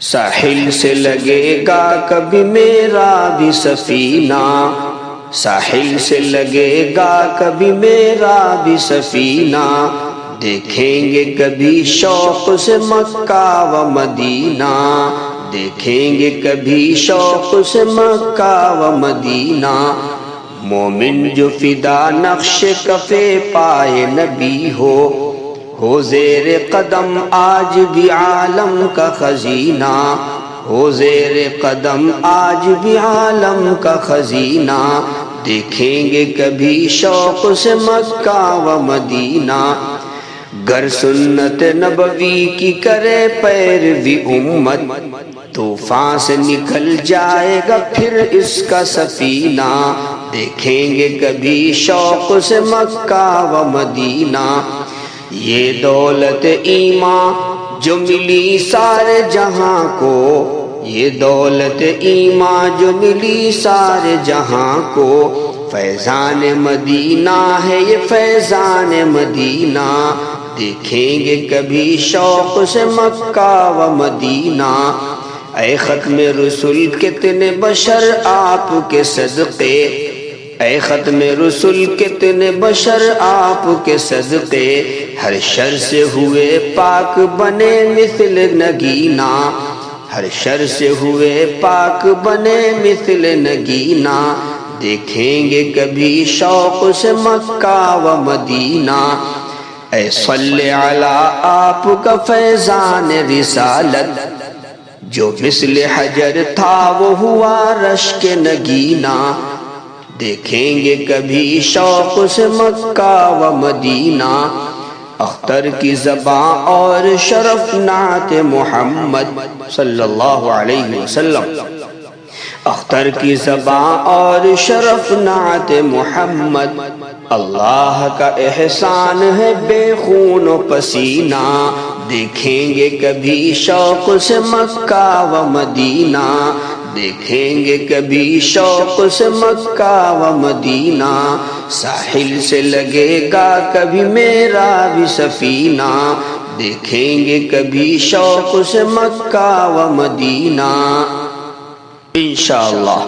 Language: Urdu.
ساحل سے لگے گا کبھی میرا بھی سفینہ، ساحل سے لگے گا کبھی میرا بھی سفینہ، دیکھیں گے کبھی شوق سے مکہ و مدینہ، دیکھیں گے کبھی شوق سے مکہ و مدینہ۔ مومن جو فدا نقش کفے پائے نبی ہو زیر قدم آج بھی عالم کا خزینہ، ہو زیر قدم آج بھی عالم کا خزینہ، دیکھیں گے کبھی شوق سے مکہ و مدینہ۔ گر سنت نبوی کی کرے پیروی امت، طوفان سے نکل جائے گا پھر اس کا سفینہ، دیکھیں گے کبھی شوق سے مکہ و مدینہ۔ یہ دولت ایمان جو ملی سارے جہاں کو، یہ دولت ایمان جو ملی سارے جہاں کو، فیضان مدینہ ہے یہ فیضان مدینہ، دیکھیں گے کبھی شوق سے مکہ و مدینہ۔ اے ختم رسول کتنے بشر آپ کے صدقے، اے ختم رسول کتنے بشر آپ کے صدقے، ہر شر سے ہوئے پاک بنے مثل نگینہ، ہر شر سے ہوئے پاک بنے مثل نگینہ، دیکھیں گے کبھی شوق سے مکہ و مدینہ۔ اے صلی علی آپ کا فیضان رسالت، جو مثل حجر تھا وہ ہوا رشک نگینہ، دیکھیں گے کبھی شوق سے مکہ و مدینہ۔ اختر کی زبان اور شرف نعت محمد صلی اللہ علیہ وسلم، اختر کی زبان اور شرف نعت محمد، اللہ کا احسان ہے بے خون و پسینہ، دیکھیں گے کبھی شوق سے مکہ و مدینہ، دیکھیں گے کبھی شوق سے مکہ و مدینہ۔ ساحل سے لگے گا کبھی میرا بھی سفینہ، دیکھیں گے کبھی شوق سے مکہ و مدینہ، انشاءاللہ۔